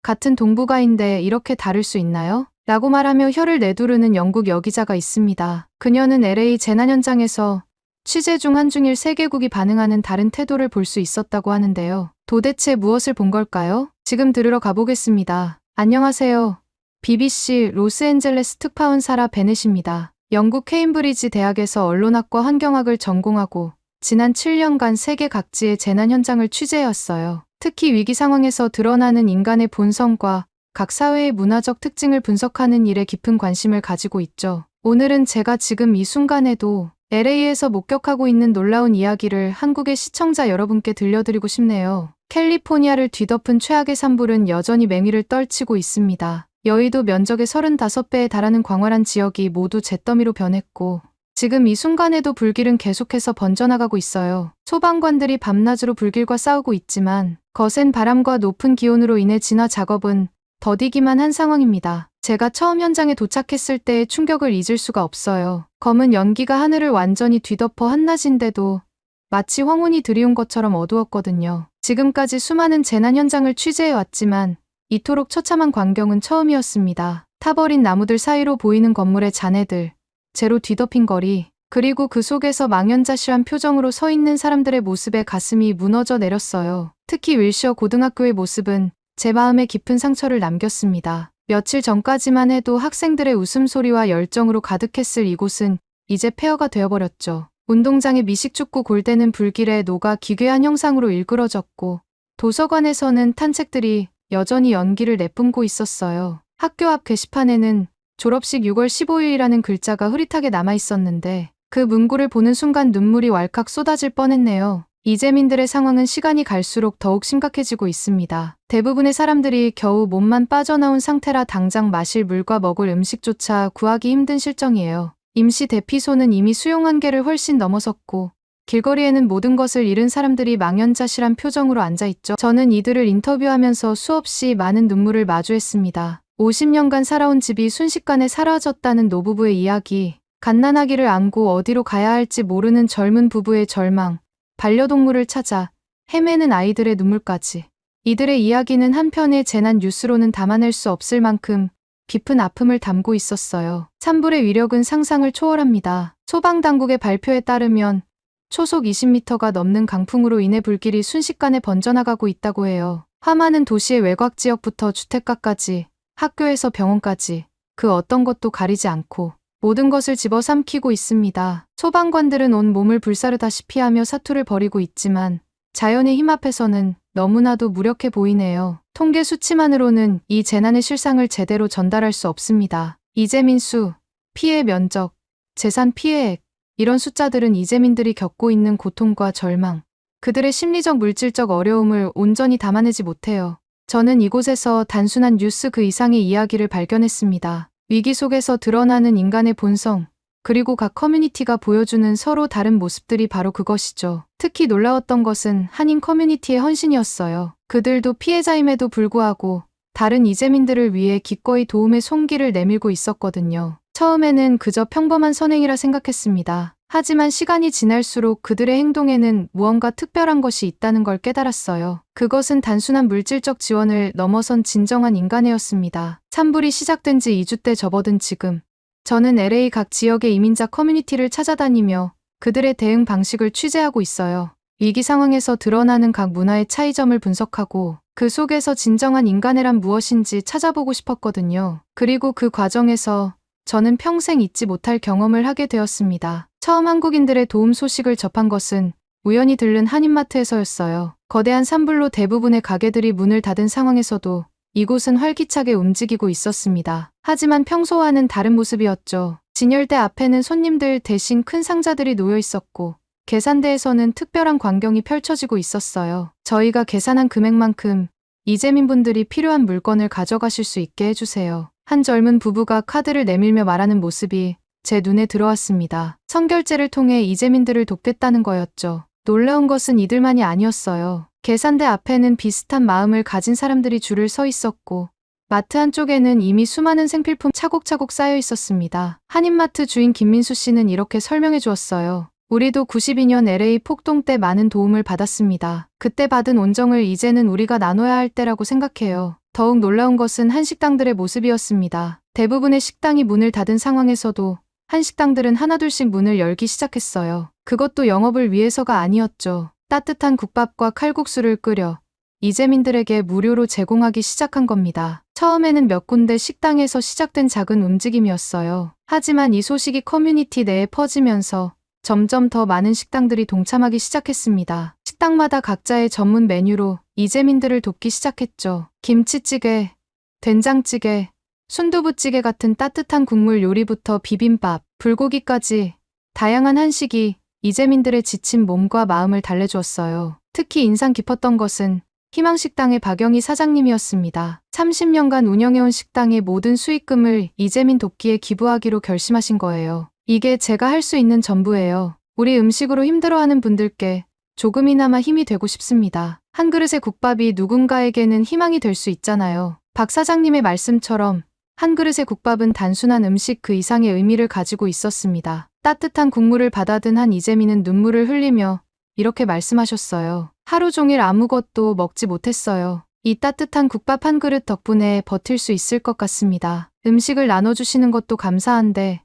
같은 동북아인데 이렇게 다를 수 있나요? 라고 말하며 혀를 내두르는 영국 여기자가 있습니다. 그녀는 LA 재난 현장에서 취재 중 한중일 세 개국이 반응하는 다른 태도를 볼 수 있었다고 하는데요. 도대체 무엇을 본 걸까요? 지금 들으러 가보겠습니다. 안녕하세요. BBC 로스앤젤레스 특파원 사라 베넷입니다. 영국 케임브리지 대학에서 언론학과 환경학을 전공하고 지난 7년간 세계 각지의 재난 현장을 취재해왔어요. 특히 위기 상황에서 드러나는 인간의 본성과 각 사회의 문화적 특징을 분석하는 일에 깊은 관심을 가지고 있죠. 오늘은 제가 지금 이 순간에도 LA에서 목격하고 있는 놀라운 이야기를 한국의 시청자 여러분께 들려드리고 싶네요. 캘리포니아를 뒤덮은 최악의 산불은 여전히 맹위를 떨치고 있습니다. 여의도 면적의 35배에 달하는 광활한 지역이 모두 잿더미로 변했고 지금 이 순간에도 불길은 계속해서 번져나가고 있어요. 소방관들이 밤낮으로 불길과 싸우고 있지만 거센 바람과 높은 기온으로 인해 진화 작업은 더디기만 한 상황입니다. 제가 처음 현장에 도착했을 때의 충격을 잊을 수가 없어요. 검은 연기가 하늘을 완전히 뒤덮어 한낮인데도 마치 황혼이 들이온 것처럼 어두웠거든요. 지금까지 수많은 재난 현장을 취재해왔지만 이토록 처참한 광경은 처음이었습니다. 타버린 나무들 사이로 보이는 건물의 잔해들, 재로 뒤덮인 거리, 그리고 그 속에서 망연자실한 표정으로 서 있는 사람들의 모습에 가슴이 무너져 내렸어요. 특히 윌셔 고등학교의 모습은 제 마음에 깊은 상처를 남겼습니다. 며칠 전까지만 해도 학생들의 웃음소리와 열정으로 가득했을 이곳은 이제 폐허가 되어버렸죠. 운동장의 미식축구 골대는 불길에 녹아 기괴한 형상으로 일그러졌고 도서관에서는 탄책들이 여전히 연기를 내뿜고 있었어요. 학교 앞 게시판에는 졸업식 6월 15일이라는 글자가 흐릿하게 남아있었는데 그 문구를 보는 순간 눈물이 왈칵 쏟아질 뻔했네요. 이재민들의 상황은 시간이 갈수록 더욱 심각해지고 있습니다. 대부분의 사람들이 겨우 몸만 빠져나온 상태라 당장 마실 물과 먹을 음식조차 구하기 힘든 실정이에요. 임시 대피소는 이미 수용 한계를 훨씬 넘어섰고 길거리에는 모든 것을 잃은 사람들이 망연자실한 표정으로 앉아있죠. 저는 이들을 인터뷰하면서 수없이 많은 눈물을 마주했습니다. 50년간 살아온 집이 순식간에 사라졌다는 노부부의 이야기, 갓난아기를 안고 어디로 가야 할지 모르는 젊은 부부의 절망, 반려동물을 찾아 헤매는 아이들의 눈물까지. 이들의 이야기는 한편의 재난 뉴스로는 담아낼 수 없을 만큼 깊은 아픔을 담고 있었어요. 산불의 위력은 상상을 초월합니다. 소방당국의 발표에 따르면 초속 20m가 넘는 강풍으로 인해 불길이 순식간에 번져나가고 있다고 해요. 화많은 도시의 외곽 지역부터 주택가까지, 학교에서 병원까지 그 어떤 것도 가리지 않고 모든 것을 집어삼키고 있습니다. 소방관들은 온 몸을 불사르다시피 하며 사투를 벌이고 있지만 자연의 힘 앞에서는 너무나도 무력해 보이네요. 통계 수치만으로는 이 재난의 실상을 제대로 전달할 수 없습니다. 이재민 수, 피해 면적, 재산 피해액, 이런 숫자들은 이재민들이 겪고 있는 고통과 절망, 그들의 심리적 물질적 어려움을 온전히 담아내지 못해요. 저는 이곳에서 단순한 뉴스 그 이상의 이야기를 발견했습니다. 위기 속에서 드러나는 인간의 본성, 그리고 각 커뮤니티가 보여주는 서로 다른 모습들이 바로 그것이죠. 특히 놀라웠던 것은 한인 커뮤니티의 헌신이었어요. 그들도 피해자임에도 불구하고 다른 이재민들을 위해 기꺼이 도움의 손길을 내밀고 있었거든요. 처음에는 그저 평범한 선행이라 생각했습니다. 하지만 시간이 지날수록 그들의 행동에는 무언가 특별한 것이 있다는 걸 깨달았어요. 그것은 단순한 물질적 지원을 넘어선 진정한 인간애였습니다. 산불이 시작된 지 2주 때 접어든 지금, 저는 LA 각 지역의 이민자 커뮤니티를 찾아다니며 그들의 대응 방식을 취재하고 있어요. 위기 상황에서 드러나는 각 문화의 차이점을 분석하고 그 속에서 진정한 인간애란 무엇인지 찾아보고 싶었거든요. 그리고 그 과정에서 저는 평생 잊지 못할 경험을 하게 되었습니다. 처음 한국인들의 도움 소식을 접한 것은 우연히 들른 한인마트에서였어요. 거대한 산불로 대부분의 가게들이 문을 닫은 상황에서도 이곳은 활기차게 움직이고 있었습니다. 하지만 평소와는 다른 모습이었죠. 진열대 앞에는 손님들 대신 큰 상자들이 놓여 있었고 계산대에서는 특별한 광경이 펼쳐지고 있었어요. 저희가 계산한 금액만큼 이재민분들이 필요한 물건을 가져가실 수 있게 해주세요. 한 젊은 부부가 카드를 내밀며 말하는 모습이 제 눈에 들어왔습니다. 선결제를 통해 이재민들을 돕겠다는 거였죠. 놀라운 것은 이들만이 아니었어요. 계산대 앞에는 비슷한 마음을 가진 사람들이 줄을 서 있었고 마트 한쪽에는 이미 수많은 생필품 차곡차곡 쌓여 있었습니다. 한인마트 주인 김민수 씨는 이렇게 설명해 주었어요. 우리도 92년 LA 폭동 때 많은 도움을 받았습니다. 그때 받은 온정을 이제는 우리가 나눠야 할 때라고 생각해요. 더욱 놀라운 것은 한식당들의 모습이었습니다. 대부분의 식당이 문을 닫은 상황에서도 한식당들은 하나둘씩 문을 열기 시작했어요. 그것도 영업을 위해서가 아니었죠. 따뜻한 국밥과 칼국수를 끓여 이재민들에게 무료로 제공하기 시작한 겁니다. 처음에는 몇 군데 식당에서 시작된 작은 움직임이었어요. 하지만 이 소식이 커뮤니티 내에 퍼지면서 점점 더 많은 식당들이 동참하기 시작했습니다. 식당마다 각자의 전문 메뉴로 이재민들을 돕기 시작했죠. 김치찌개, 된장찌개, 순두부찌개 같은 따뜻한 국물 요리부터 비빔밥, 불고기까지 다양한 한식이 이재민들의 지친 몸과 마음을 달래주었어요. 특히 인상 깊었던 것은 희망식당의 박영희 사장님이었습니다. 30년간 운영해온 식당의 모든 수익금을 이재민 돕기에 기부하기로 결심하신 거예요. 이게 제가 할 수 있는 전부예요. 우리 음식으로 힘들어하는 분들께 조금이나마 힘이 되고 싶습니다. 한 그릇의 국밥이 누군가에게는 희망이 될 수 있잖아요. 박 사장님의 말씀처럼 한 그릇의 국밥은 단순한 음식 그 이상의 의미를 가지고 있었습니다. 따뜻한 국물을 받아든 한 이재민은 눈물을 흘리며 이렇게 말씀하셨어요. 하루 종일 아무것도 먹지 못했어요. 이 따뜻한 국밥 한 그릇 덕분에 버틸 수 있을 것 같습니다. 음식을 나눠주시는 것도 감사한데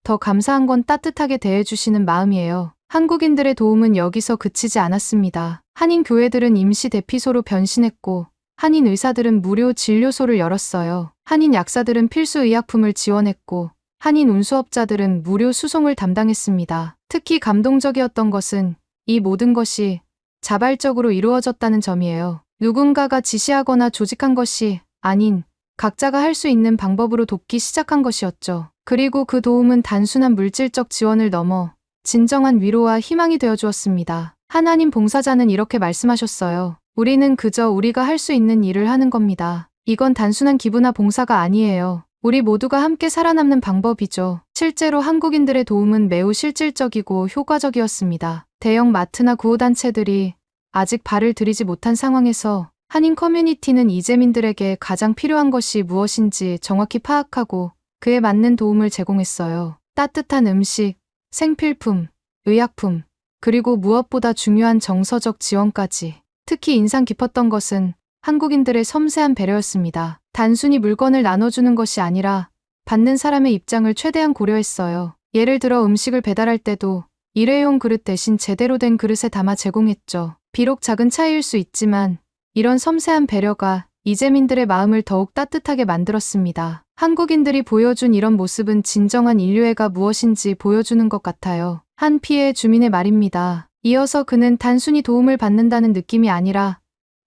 더 감사한 건 따뜻하게 대해주시는 마음이에요. 한국인들의 도움은 여기서 그치지 않았습니다. 한인 교회들은 임시 대피소로 변신했고 한인 의사들은 무료 진료소를 열었어요. 한인 약사들은 필수 의약품을 지원했고 한인 운수업자들은 무료 수송을 담당했습니다. 특히 감동적이었던 것은 이 모든 것이 자발적으로 이루어졌다는 점이에요. 누군가가 지시하거나 조직한 것이 아닌 각자가 할 수 있는 방법으로 돕기 시작한 것이었죠. 그리고 그 도움은 단순한 물질적 지원을 넘어 진정한 위로와 희망이 되어 주었습니다. 하나님 봉사자는 이렇게 말씀하셨어요. 우리는 그저 우리가 할 수 있는 일을 하는 겁니다. 이건 단순한 기부나 봉사가 아니에요. 우리 모두가 함께 살아남는 방법이죠. 실제로 한국인들의 도움은 매우 실질적이고 효과적이었습니다. 대형 마트나 구호단체들이 아직 발을 들이지 못한 상황에서 한인 커뮤니티는 이재민들에게 가장 필요한 것이 무엇인지 정확히 파악하고 그에 맞는 도움을 제공했어요. 따뜻한 음식, 생필품, 의약품, 그리고 무엇보다 중요한 정서적 지원까지. 특히 인상 깊었던 것은 한국인들의 섬세한 배려였습니다. 단순히 물건을 나눠주는 것이 아니라 받는 사람의 입장을 최대한 고려했어요. 예를 들어 음식을 배달할 때도 일회용 그릇 대신 제대로 된 그릇에 담아 제공했죠. 비록 작은 차이일 수 있지만 이런 섬세한 배려가 이재민들의 마음을 더욱 따뜻하게 만들었습니다. 한국인들이 보여준 이런 모습은 진정한 인류애가 무엇인지 보여주는 것 같아요. 한 피해 주민의 말입니다. 이어서 그는 단순히 도움을 받는다는 느낌이 아니라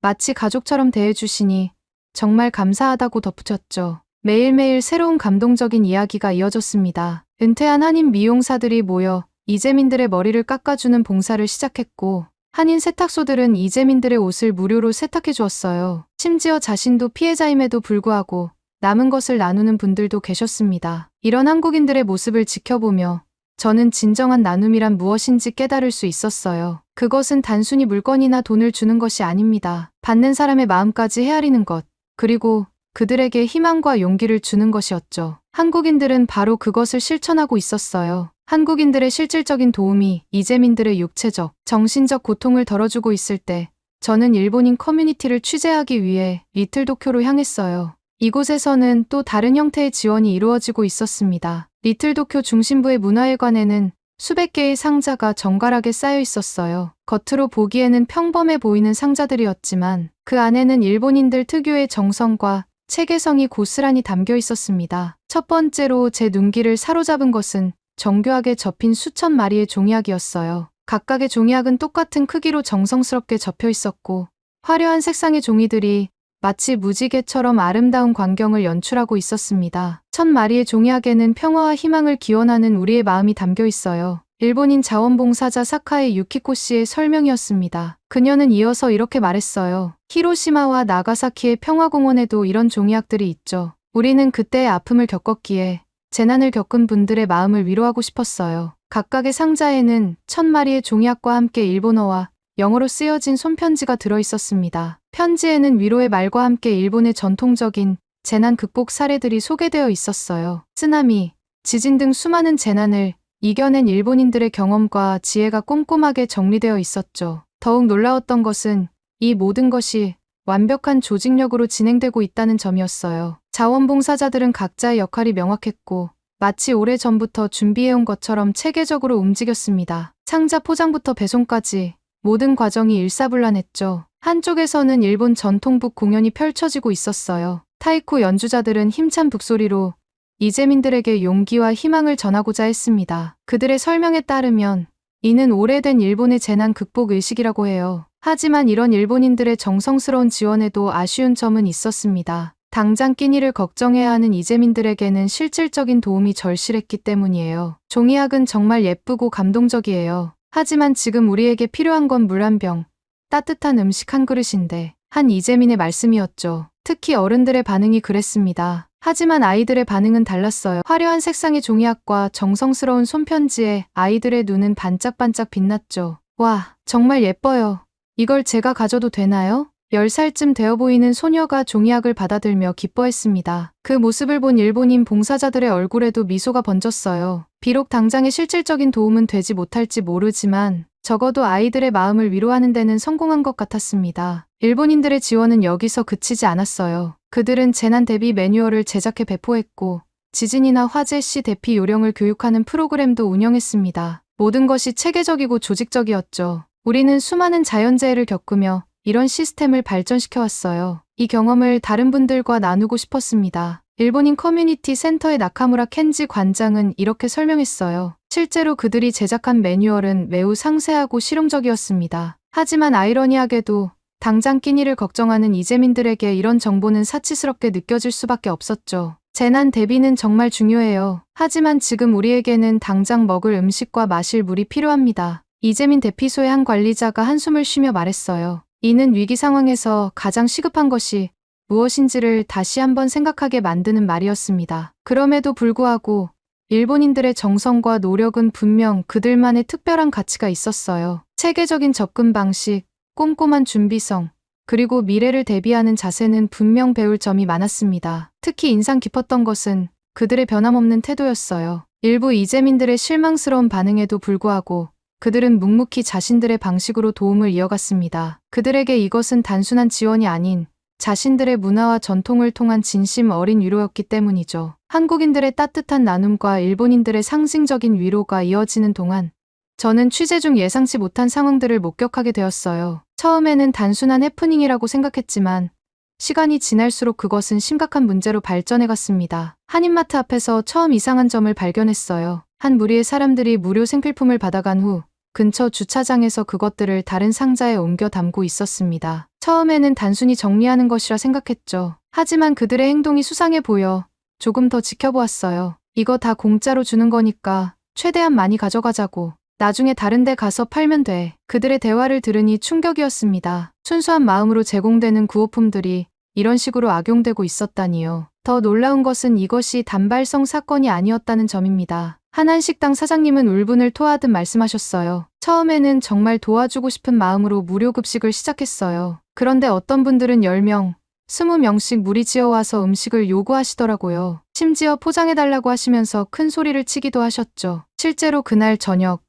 마치 가족처럼 대해주시니 정말 감사하다고 덧붙였죠. 매일매일 새로운 감동적인 이야기가 이어졌습니다. 은퇴한 한인 미용사들이 모여 이재민들의 머리를 깎아주는 봉사를 시작했고 한인 세탁소들은 이재민들의 옷을 무료로 세탁해 주었어요. 심지어 자신도 피해자임에도 불구하고 남은 것을 나누는 분들도 계셨습니다. 이런 한국인들의 모습을 지켜보며 저는 진정한 나눔이란 무엇인지 깨달을 수 있었어요. 그것은 단순히 물건이나 돈을 주는 것이 아닙니다. 받는 사람의 마음까지 헤아리는 것, 그리고 그들에게 희망과 용기를 주는 것이었죠. 한국인들은 바로 그것을 실천하고 있었어요. 한국인들의 실질적인 도움이 이재민들의 육체적, 정신적 고통을 덜어주고 있을 때 저는 일본인 커뮤니티를 취재하기 위해 리틀도쿄로 향했어요. 이곳에서는 또 다른 형태의 지원이 이루어지고 있었습니다. 리틀도쿄 중심부의 문화회관에는 수백 개의 상자가 정갈하게 쌓여 있었어요. 겉으로 보기에는 평범해 보이는 상자들이었지만 그 안에는 일본인들 특유의 정성과 체계성이 고스란히 담겨 있었습니다. 첫 번째로 제 눈길을 사로잡은 것은 정교하게 접힌 수천 마리의 종이학이었어요. 각각의 종이학은 똑같은 크기로 정성스럽게 접혀 있었고 화려한 색상의 종이들이 마치 무지개처럼 아름다운 광경을 연출하고 있었습니다. 1000마리의 종이학에는 평화와 희망을 기원하는 우리의 마음이 담겨 있어요. 일본인 자원봉사자 사카에 유키코 씨의 설명이었습니다. 그녀는 이어서 이렇게 말했어요. 히로시마와 나가사키의 평화공원에도 이런 종이학들이 있죠. 우리는 그때의 아픔을 겪었기에 재난을 겪은 분들의 마음을 위로하고 싶었어요. 각각의 상자에는 1000마리의 종이학과 함께 일본어와 영어로 쓰여진 손편지가 들어 있었습니다. 편지에는 위로의 말과 함께 일본의 전통적인 재난 극복 사례들이 소개되어 있었어요. 쓰나미, 지진 등 수많은 재난을 이겨낸 일본인들의 경험과 지혜가 꼼꼼하게 정리되어 있었죠. 더욱 놀라웠던 것은 이 모든 것이 완벽한 조직력으로 진행되고 있다는 점이었어요. 자원봉사자들은 각자의 역할이 명확했고 마치 오래전부터 준비해온 것처럼 체계적으로 움직였습니다. 상자 포장부터 배송까지 모든 과정이 일사불란했죠. 한쪽에서는 일본 전통북 공연이 펼쳐지고 있었어요. 타이코 연주자들은 힘찬 북소리로 이재민들에게 용기와 희망을 전하고자 했습니다. 그들의 설명에 따르면 이는 오래된 일본의 재난 극복 의식이라고 해요. 하지만 이런 일본인들의 정성스러운 지원에도 아쉬운 점은 있었습니다. 당장 끼니를 걱정해야 하는 이재민들에게는 실질적인 도움이 절실했기 때문이에요. 종이학은 정말 예쁘고 감동적이에요. 하지만 지금 우리에게 필요한 건 물 한 병, 따뜻한 음식 한 그릇인데 한 이재민의 말씀이었죠. 특히 어른들의 반응이 그랬습니다. 하지만 아이들의 반응은 달랐어요. 화려한 색상의 종이학과 정성스러운 손편지에 아이들의 눈은 반짝반짝 빛났죠. 와, 정말 예뻐요. 이걸 제가 가져도 되나요? 10살쯤 되어 보이는 소녀가 종이학을 받아들며 기뻐했습니다. 그 모습을 본 일본인 봉사자들의 얼굴에도 미소가 번졌어요. 비록 당장의 실질적인 도움은 되지 못할지 모르지만 적어도 아이들의 마음을 위로하는 데는 성공한 것 같았습니다. 일본인들의 지원은 여기서 그치지 않았어요. 그들은 재난 대비 매뉴얼을 제작해 배포했고 지진이나 화재 시 대피 요령을 교육하는 프로그램도 운영했습니다. 모든 것이 체계적이고 조직적이었죠. 우리는 수많은 자연재해를 겪으며 이런 시스템을 발전시켜왔어요. 이 경험을 다른 분들과 나누고 싶었습니다. 일본인 커뮤니티 센터의 나카무라 켄지 관장은 이렇게 설명했어요. 실제로 그들이 제작한 매뉴얼은 매우 상세하고 실용적이었습니다. 하지만 아이러니하게도 당장 끼니를 걱정하는 이재민들에게 이런 정보는 사치스럽게 느껴질 수밖에 없었죠. 재난 대비는 정말 중요해요. 하지만 지금 우리에게는 당장 먹을 음식과 마실 물이 필요합니다. 이재민 대피소의 한 관리자가 한숨을 쉬며 말했어요. 이는 위기 상황에서 가장 시급한 것이 무엇인지를 다시 한번 생각하게 만드는 말이었습니다. 그럼에도 불구하고 일본인들의 정성과 노력은 분명 그들만의 특별한 가치가 있었어요. 체계적인 접근 방식, 꼼꼼한 준비성, 그리고 미래를 대비하는 자세는 분명 배울 점이 많았습니다. 특히 인상 깊었던 것은 그들의 변함없는 태도였어요. 일부 이재민들의 실망스러운 반응에도 불구하고 그들은 묵묵히 자신들의 방식으로 도움을 이어갔습니다. 그들에게 이것은 단순한 지원이 아닌 자신들의 문화와 전통을 통한 진심 어린 위로였기 때문이죠. 한국인들의 따뜻한 나눔과 일본인들의 상징적인 위로가 이어지는 동안 저는 취재 중 예상치 못한 상황들을 목격하게 되었어요. 처음에는 단순한 해프닝이라고 생각했지만 시간이 지날수록 그것은 심각한 문제로 발전해갔습니다. 한인마트 앞에서 처음 이상한 점을 발견했어요. 한 무리의 사람들이 무료 생필품을 받아간 후 근처 주차장에서 그것들을 다른 상자에 옮겨 담고 있었습니다. 처음에는 단순히 정리하는 것이라 생각했죠. 하지만 그들의 행동이 수상해 보여 조금 더 지켜보았어요. 이거 다 공짜로 주는 거니까 최대한 많이 가져가자고. 나중에 다른 데 가서 팔면 돼. 그들의 대화를 들으니 충격이었습니다. 순수한 마음으로 제공되는 구호품들이 이런 식으로 악용되고 있었다니요. 더 놀라운 것은 이것이 단발성 사건이 아니었다는 점입니다. 한 한식당 사장님은 울분을 토하듯 말씀하셨어요. 처음에는 정말 도와주고 싶은 마음으로 무료 급식을 시작했어요. 그런데 어떤 분들은 10명, 20명씩 무리지어 와서 음식을 요구하시더라고요. 심지어 포장해달라고 하시면서 큰 소리를 치기도 하셨죠. 실제로 그날 저녁,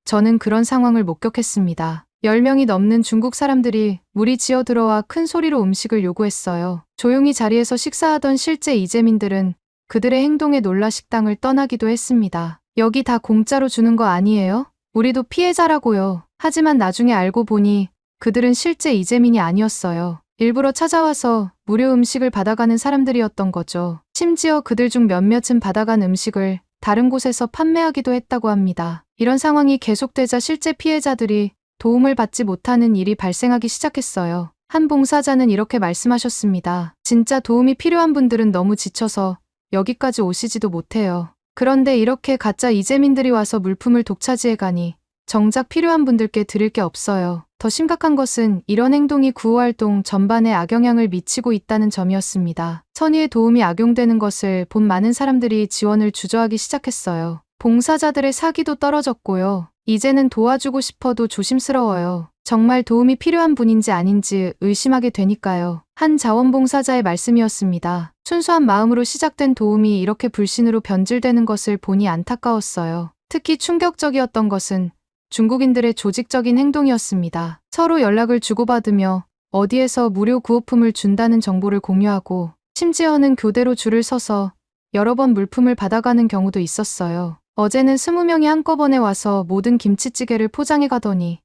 저는 그런 상황을 목격했습니다. 10명이 넘는 중국 사람들이 무리지어 들어와 큰 소리로 음식을 요구했어요. 조용히 자리에서 식사하던 실제 이재민들은 그들의 행동에 놀라 식당을 떠나기도 했습니다. 여기 다 공짜로 주는 거 아니에요? 우리도 피해자라고요. 하지만 나중에 알고 보니 그들은 실제 이재민이 아니었어요. 일부러 찾아와서 무료 음식을 받아가는 사람들이었던 거죠. 심지어 그들 중 몇몇은 받아간 음식을 다른 곳에서 판매하기도 했다고 합니다. 이런 상황이 계속되자 실제 피해자들이 도움을 받지 못하는 일이 발생하기 시작했어요. 한 봉사자는 이렇게 말씀하셨습니다. 진짜 도움이 필요한 분들은 너무 지쳐서 여기까지 오시지도 못해요. 그런데 이렇게 가짜 이재민들이 와서 물품을 독차지해가니 정작 필요한 분들께 드릴 게 없어요. 더 심각한 것은 이런 행동이 구호활동 전반에 악영향을 미치고 있다는 점이었습니다. 선의의 도움이 악용되는 것을 본 많은 사람들이 지원을 주저하기 시작했어요. 봉사자들의 사기도 떨어졌고요. 이제는 도와주고 싶어도 조심스러워요. 정말 도움이 필요한 분인지 아닌지 의심하게 되니까요. 한 자원봉사자의 말씀이었습니다. 순수한 마음으로 시작된 도움이 이렇게 불신으로 변질되는 것을 보니 안타까웠어요. 특히 충격적이었던 것은 중국인들의 조직적인 행동이었습니다. 서로 연락을 주고받으며 어디에서 무료 구호품을 준다는 정보를 공유하고 심지어는 교대로 줄을 서서 여러 번 물품을 받아가는 경우도 있었어요. 어제는 20명이 한꺼번에 와서 모든 김치찌개를 포장해 가더니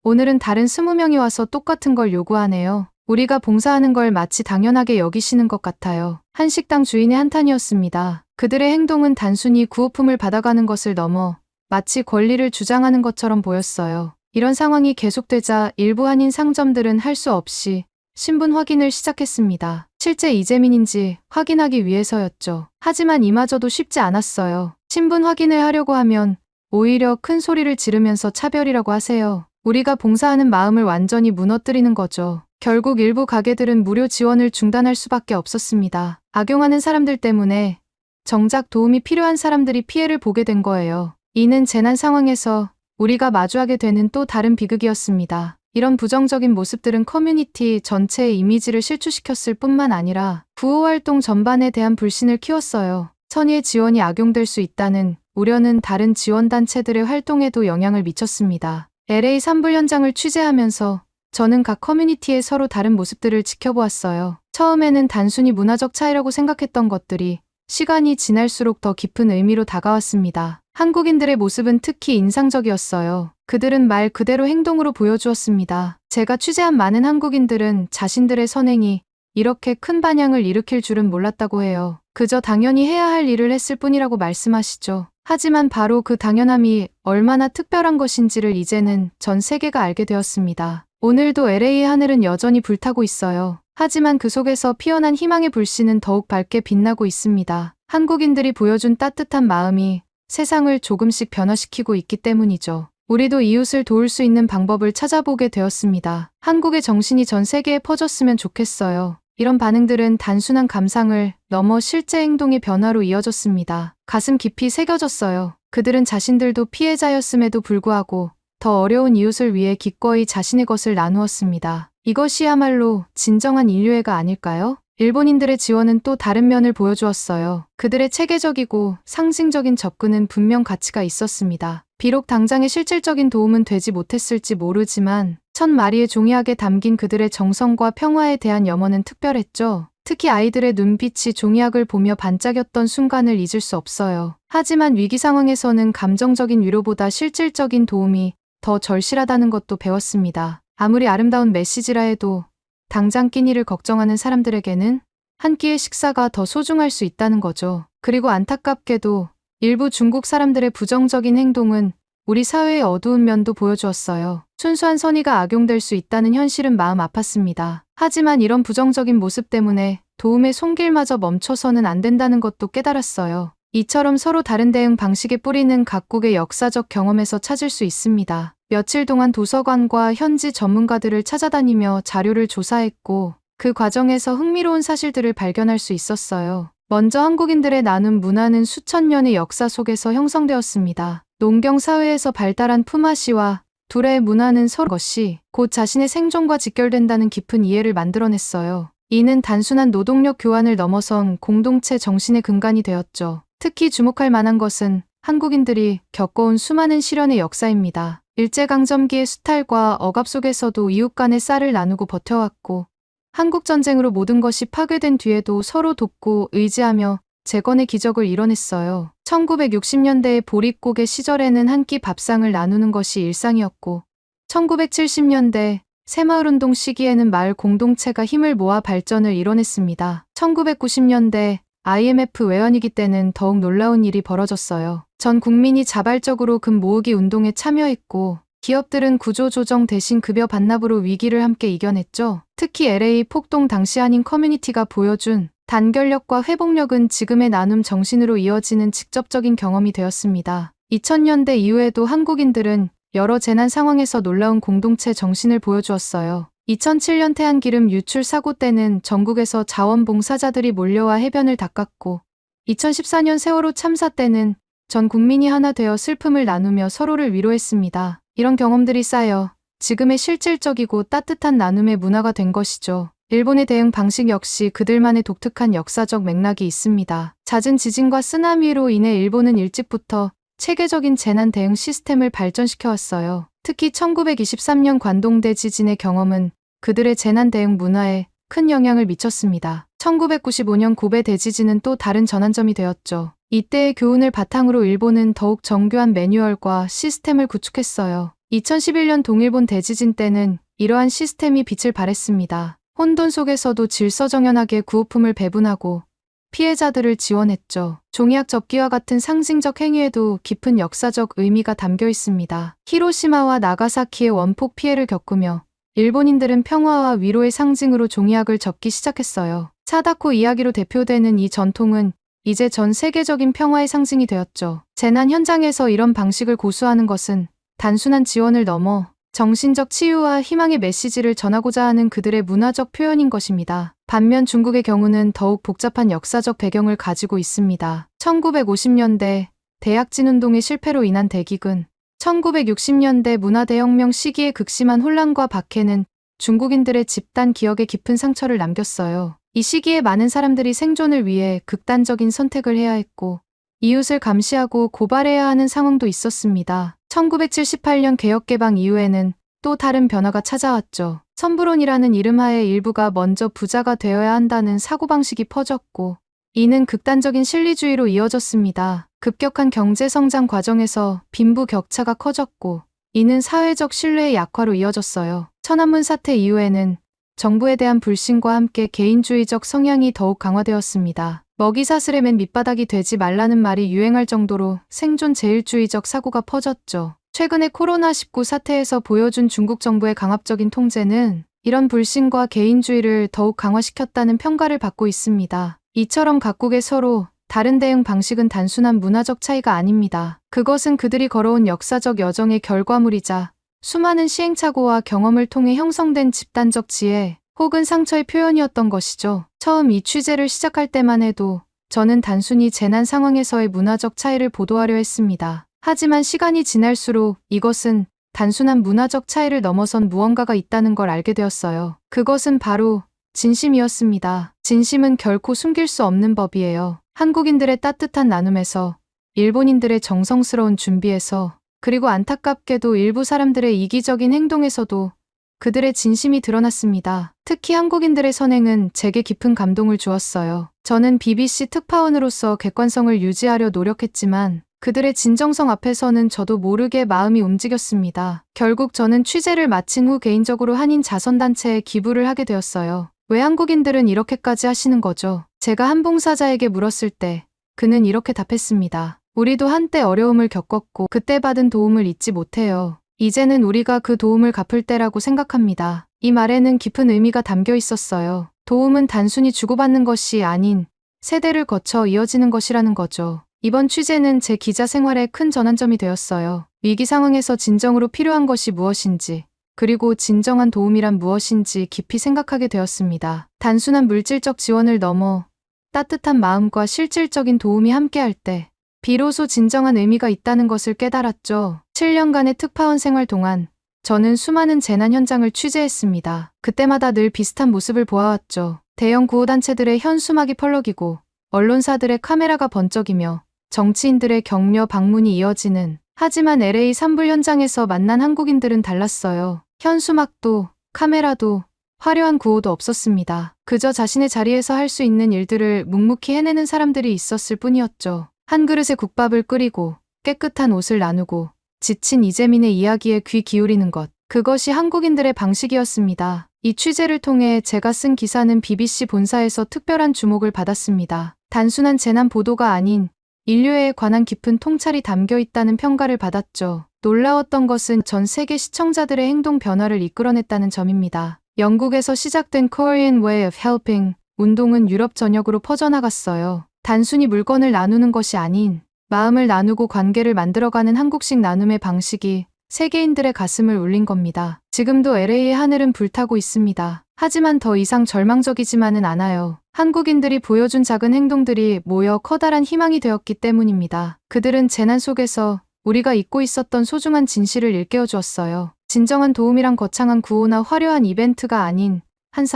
오늘은 다른 20명이 와서 똑같은 걸 요구하네요. 우리가 봉사하는 걸 마치 당연하게 여기시는 것 같아요. 한식당 주인의 한탄이었습니다. 그들의 행동은 단순히 구호품을 받아가는 것을 넘어 마치 권리를 주장하는 것처럼 보였어요. 이런 상황이 계속되자 일부 한인 상점들은 할 수 없이 신분 확인을 시작했습니다. 실제 이재민인지 확인하기 위해서였죠. 하지만 이마저도 쉽지 않았어요. 신분 확인을 하려고 하면 오히려 큰 소리를 지르면서 차별이라고 하세요. 우리가 봉사하는 마음을 완전히 무너뜨리는 거죠. 결국 일부 가게들은 무료 지원을 중단할 수밖에 없었습니다. 악용하는 사람들 때문에 정작 도움이 필요한 사람들이 피해를 보게 된 거예요. 이는 재난 상황에서 우리가 마주하게 되는 또 다른 비극이었습니다. 이런 부정적인 모습들은 커뮤니티 전체의 이미지를 실추시켰을 뿐만 아니라 구호활동 전반에 대한 불신을 키웠어요. 선의의 지원이 악용될 수 있다는 우려는 다른 지원단체들의 활동에도 영향을 미쳤습니다. LA 산불 현장을 취재하면서 저는 각 커뮤니티의 서로 다른 모습들을 지켜보았어요. 처음에는 단순히 문화적 차이라고 생각했던 것들이 시간이 지날수록 더 깊은 의미로 다가왔습니다. 한국인들의 모습은 특히 인상적이었어요. 그들은 말 그대로 행동으로 보여주었습니다. 제가 취재한 많은 한국인들은 자신들의 선행이 이렇게 큰 반향을 일으킬 줄은 몰랐다고 해요. 그저 당연히 해야 할 일을 했을 뿐이라고 말씀하시죠. 하지만 바로 그 당연함이 얼마나 특별한 것인지를 이제는 전 세계가 알게 되었습니다. 오늘도 LA의 하늘은 여전히 불타고 있어요. 하지만 그 속에서 피어난 희망의 불씨는 더욱 밝게 빛나고 있습니다. 한국인들이 보여준 따뜻한 마음이 세상을 조금씩 변화시키고 있기 때문이죠. 우리도 이웃을 도울 수 있는 방법을 찾아보게 되었습니다. 한국의 정신이 전 세계에 퍼졌으면 좋겠어요. 이런 반응들은 단순한 감상을 넘어 실제 행동의 변화로 이어졌습니다. 가슴 깊이 새겨졌어요. 그들은 자신들도 피해자였음에도 불구하고 더 어려운 이웃을 위해 기꺼이 자신의 것을 나누었습니다. 이것이야말로 진정한 인류애가 아닐까요? 일본인들의 지원은 또 다른 면을 보여주었어요. 그들의 체계적이고 상징적인 접근은 분명 가치가 있었습니다. 비록 당장의 실질적인 도움은 되지 못했을지 모르지만 1000마리의 종이학에 담긴 그들의 정성과 평화에 대한 염원은 특별했죠. 특히 아이들의 눈빛이 종이학을 보며 반짝였던 순간을 잊을 수 없어요. 하지만 위기 상황에서는 감정적인 위로보다 실질적인 도움이 더 절실하다는 것도 배웠습니다. 아무리 아름다운 메시지라 해도 당장 끼니를 걱정하는 사람들에게는 한 끼의 식사가 더 소중할 수 있다는 거죠. 그리고 안타깝게도 일부 중국 사람들의 부정적인 행동은 우리 사회의 어두운 면도 보여주었어요. 순수한 선의가 악용될 수 있다는 현실은 마음 아팠습니다. 하지만 이런 부정적인 모습 때문에 도움의 손길마저 멈춰서는 안 된다는 것도 깨달았어요. 이처럼 서로 다른 대응 방식의 뿌리는 각국의 역사적 경험에서 찾을 수 있습니다. 며칠 동안 도서관과 현지 전문가들을 찾아다니며 자료를 조사했고 그 과정에서 흥미로운 사실들을 발견할 수 있었어요. 먼저 한국인들의 나눔 문화는 수천 년의 역사 속에서 형성되었습니다. 농경 사회에서 발달한 품앗이와 둘의 문화는 서로 것이 곧 자신의 생존과 직결된다는 깊은 이해를 만들어냈어요. 이는 단순한 노동력 교환을 넘어선 공동체 정신의 근간이 되었죠. 특히 주목할 만한 것은 한국인들이 겪어온 수많은 시련의 역사입니다. 일제강점기의 수탈과 억압 속에서도 이웃 간의 쌀을 나누고 버텨왔고 한국전쟁으로 모든 것이 파괴된 뒤에도 서로 돕고 의지하며 재건의 기적을 이뤄냈어요. 1960년대의 보릿고개 시절에는 한 끼 밥상을 나누는 것이 일상이었고 1970년대 새마을운동 시기에는 마을 공동체가 힘을 모아 발전을 이뤄냈습니다. 1990년대 IMF 외환위기 때는 더욱 놀라운 일이 벌어졌어요. 전 국민이 자발적으로 금 모으기 운동에 참여했고 기업들은 구조조정 대신 급여 반납으로 위기를 함께 이겨냈죠. 특히 LA 폭동 당시 한인 커뮤니티가 보여준 단결력과 회복력은 지금의 나눔 정신으로 이어지는 직접적인 경험이 되었습니다. 2000년대 이후에도 한국인들은 여러 재난 상황에서 놀라운 공동체 정신을 보여주었어요. 2007년 태안기름 유출 사고 때는 전국에서 자원봉사자들이 몰려와 해변을 닦았고 2014년 세월호 참사 때는 전 국민이 하나 되어 슬픔을 나누며 서로를 위로했습니다. 이런 경험들이 쌓여 지금의 실질적이고 따뜻한 나눔의 문화가 된 것이죠. 일본의 대응 방식 역시 그들만의 독특한 역사적 맥락이 있습니다. 잦은 지진과 쓰나미로 인해 일본은 일찍부터 체계적인 재난 대응 시스템을 발전시켜왔어요. 특히 1923년 관동대 지진의 경험은 그들의 재난 대응 문화에 큰 영향을 미쳤습니다. 1995년 고베 대지진은 또 다른 전환점이 되었죠. 이때의 교훈을 바탕으로 일본은 더욱 정교한 매뉴얼과 시스템을 구축했어요. 2011년 동일본 대지진 때는 이러한 시스템이 빛을 발했습니다. 혼돈 속에서도 질서정연하게 구호품을 배분하고 피해자들을 지원했죠. 종이학 접기와 같은 상징적 행위에도 깊은 역사적 의미가 담겨 있습니다. 히로시마와 나가사키의 원폭 피해를 겪으며 일본인들은 평화와 위로의 상징으로 종이학을 접기 시작했어요. 사다코 이야기로 대표되는 이 전통은 이제 전 세계적인 평화의 상징이 되었죠. 재난 현장에서 이런 방식을 고수하는 것은 단순한 지원을 넘어 정신적 치유와 희망의 메시지를 전하고자 하는 그들의 문화적 표현인 것입니다. 반면 중국의 경우는 더욱 복잡한 역사적 배경을 가지고 있습니다. 1950년대 대약진 운동의 실패로 인한 대기근, 1960년대 문화대혁명 시기의 극심한 혼란과 박해는 중국인들의 집단 기억에 깊은 상처를 남겼어요. 이 시기에 많은 사람들이 생존을 위해 극단적인 선택을 해야 했고 이웃을 감시하고 고발해야 하는 상황도 있었습니다. 1978년 개혁개방 이후에는 또 다른 변화가 찾아왔죠. 선불론이라는 이름하에 일부가 먼저 부자가 되어야 한다는 사고방식이 퍼졌고 이는 극단적인 실리주의로 이어졌습니다. 급격한 경제성장 과정에서 빈부격차가 커졌고 이는 사회적 신뢰의 약화로 이어졌어요. 천안문 사태 이후에는 정부에 대한 불신과 함께 개인주의적 성향이 더욱 강화되었습니다. 먹이사슬의 맨 밑바닥이 되지 말라는 말이 유행할 정도로 생존 제일주의적 사고가 퍼졌죠. 최근의 코로나19 사태에서 보여준 중국 정부의 강압적인 통제는 이런 불신과 개인주의를 더욱 강화시켰다는 평가를 받고 있습니다. 이처럼 각국의 서로 다른 대응 방식은 단순한 문화적 차이가 아닙니다. 그것은 그들이 걸어온 역사적 여정의 결과물이자 수많은 시행착오와 경험을 통해 형성된 집단적 지혜 혹은 상처의 표현이었던 것이죠. 처음 이 취재를 시작할 때만 해도 저는 단순히 재난 상황에서의 문화적 차이를 보도하려 했습니다. 하지만 시간이 지날수록 이것은 단순한 문화적 차이를 넘어선 무언가가 있다는 걸 알게 되었어요. 그것은 바로 진심이었습니다. 진심은 결코 숨길 수 없는 법이에요. 한국인들의 따뜻한 나눔에서, 일본인들의 정성스러운 준비에서, 그리고 안타깝게도 일부 사람들의 이기적인 행동에서도 그들의 진심이 드러났습니다. 특히 한국인들의 선행은 제게 깊은 감동을 주었어요. 저는 BBC 특파원으로서 객관성을 유지하려 노력했지만 그들의 진정성 앞에서는 저도 모르게 마음이 움직였습니다. 결국 저는 취재를 마친 후 개인적으로 한인 자선단체에 기부를 하게 되었어요. 왜 한국인들은 이렇게까지 하시는 거죠? 제가 한 봉사자에게 물었을 때 그는 이렇게 답했습니다. 우리도 한때 어려움을 겪었고 그때 받은 도움을 잊지 못해요. 이제는 우리가 그 도움을 갚을 때라고 생각합니다. 이 말에는 깊은 의미가 담겨 있었어요. 도움은 단순히 주고받는 것이 아닌 세대를 거쳐 이어지는 것이라는 거죠. 이번 취재는 제 기자 생활에 큰 전환점이 되었어요. 위기 상황에서 진정으로 필요한 것이 무엇인지, 그리고 진정한 도움이란 무엇인지 깊이 생각하게 되었습니다. 단순한 물질적 지원을 넘어 따뜻한 마음과 실질적인 도움이 함께할 때 비로소 진정한 의미가 있다는 것을 깨달았죠. 7년간의 특파원 생활 동안 저는 수많은 재난 현장을 취재했습니다. 그때마다 늘 비슷한 모습을 보아왔죠. 대형 구호단체들의 현수막이 펄럭이고 언론사들의 카메라가 번쩍이며 정치인들의 격려 방문이 이어지는, 하지만 LA 산불 현장에서 만난 한국인들은 달랐어요. 현수막도 카메라도 화려한 구호도 없었습니다. 그저 자신의 자리에서 할 수 있는 일들을 묵묵히 해내는 사람들이 있었을 뿐이었죠. 한 그릇의 국밥을 끓이고 깨끗한 옷을 나누고 지친 이재민의 이야기에 귀 기울이는 것. 그것이 한국인들의 방식이었습니다. 이 취재를 통해 제가 쓴 기사는 BBC 본사에서 특별한 주목을 받았습니다. 단순한 재난 보도가 아닌 인류에 관한 깊은 통찰이 담겨 있다는 평가를 받았죠. 놀라웠던 것은 전 세계 시청자들의 행동 변화를 이끌어냈다는 점입니다. 영국에서 시작된 Korean Way of Helping 운동은 유럽 전역으로 퍼져나갔어요. 단순히 물건을 나누는 것이 아닌 마음을 나누고 관계를 만들어가는 한국식 나눔의 방식이 세계인들의 가슴을 울린 겁니다. 지금도 LA의 하늘은 불타고 있습니다. 하지만 더 이상 절망적이지만은 않아요. 한국인들이 보여준 작은 행동들이 모여 커다란 희망이 되었기 때문입니다. 그들은 재난 속에서 우리가 잊고 있었던 소중한 진실을 일깨워 주었어요. 진정한 도움이란 거창한 구호나 화려한 이벤트가 아닌 한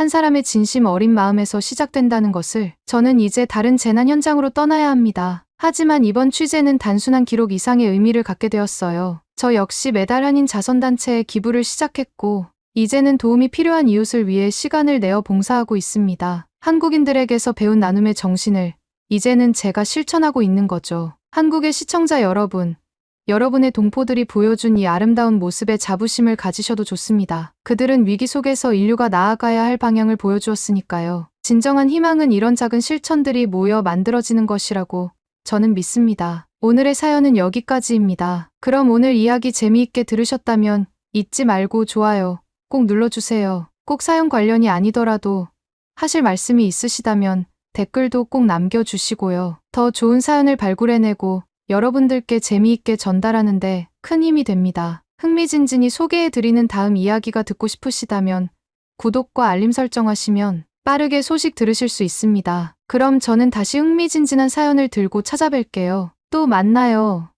사람의 진심 어린 마음에서 시작된다는 것을 저는 이제 다른 재난 현장으로 떠나야 합니다. 하지만 이번 취재는 단순한 기록 이상의 의미를 갖게 되었어요. 저 역시 매달 한인 자선단체에 기부를 시작했고 이제는 도움이 필요한 이웃을 위해 시간을 내어 봉사하고 있습니다. 한국인들에게서 배운 나눔의 정신을 이제는 제가 실천하고 있는 거죠. 한국의 시청자 여러분, 여러분의 동포들이 보여준 이 아름다운 모습에 자부심을 가지셔도 좋습니다. 그들은 위기 속에서 인류가 나아가야 할 방향을 보여주었으니까요. 진정한 희망은 이런 작은 실천들이 모여 만들어지는 것이라고 저는 믿습니다. 오늘의 사연은 여기까지입니다. 그럼 오늘 이야기 재미있게 들으셨다면 잊지 말고 좋아요 꼭 눌러주세요. 꼭 사연 관련이 아니더라도 하실 말씀이 있으시다면 댓글도 꼭 남겨주시고요. 더 좋은 사연을 발굴해내고 여러분들께 재미있게 전달하는데 큰 힘이 됩니다. 흥미진진히 소개해드리는 다음 이야기가 듣고 싶으시다면 구독과 알림 설정하시면 빠르게 소식 들으실 수 있습니다. 그럼 저는 다시 흥미진진한 사연을 들고 찾아뵐게요. 또 만나요.